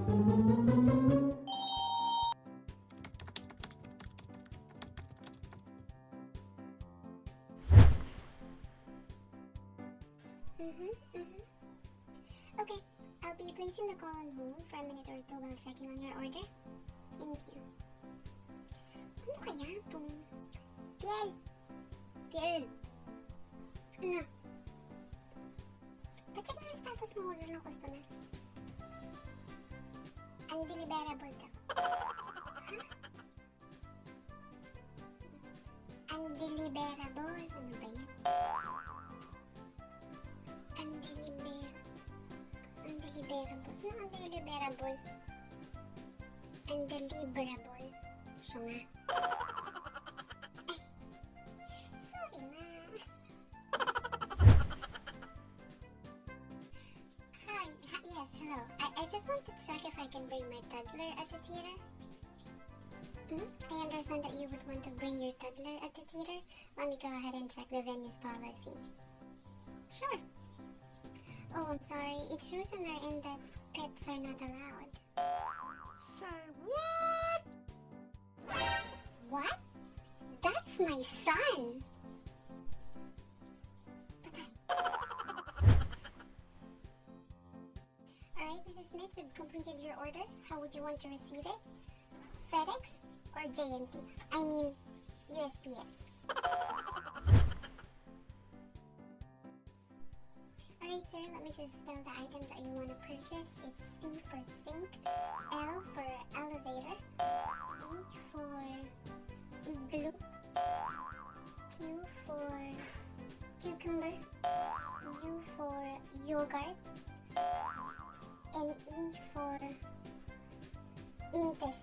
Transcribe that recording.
Okay, I'll be placing the call on hold for a minute or two while checking on your order. Thank you. Ano kaya itong... Tiel! Tiel! Ano? Pa-check na ang status ng order ng customer. Undeliverable daw. Huh? Undeliverable? Ano ba yan? Undeliverable. Ano undeliverable? Undeliverable. So nga. Ay. Sorry na. Hi. Yes, hello. I just want to check if I can bring my toddler at the theater. I understand that you would want to bring your toddler at the theater. Let me go ahead and check the venue's policy. Sure. Oh, I'm sorry. It shows on our end that pets are not allowed. Say what? What? That's my son! Alright, Mrs. Smith, we've completed your order. How would you want to receive it? FedEx or JNT? I mean, USPS. Alright, sir, let me just spell the item that you want to purchase. It's C for sink, L for elevator, E for igloo, Q for cucumber, U for yogurt, and E for intestine.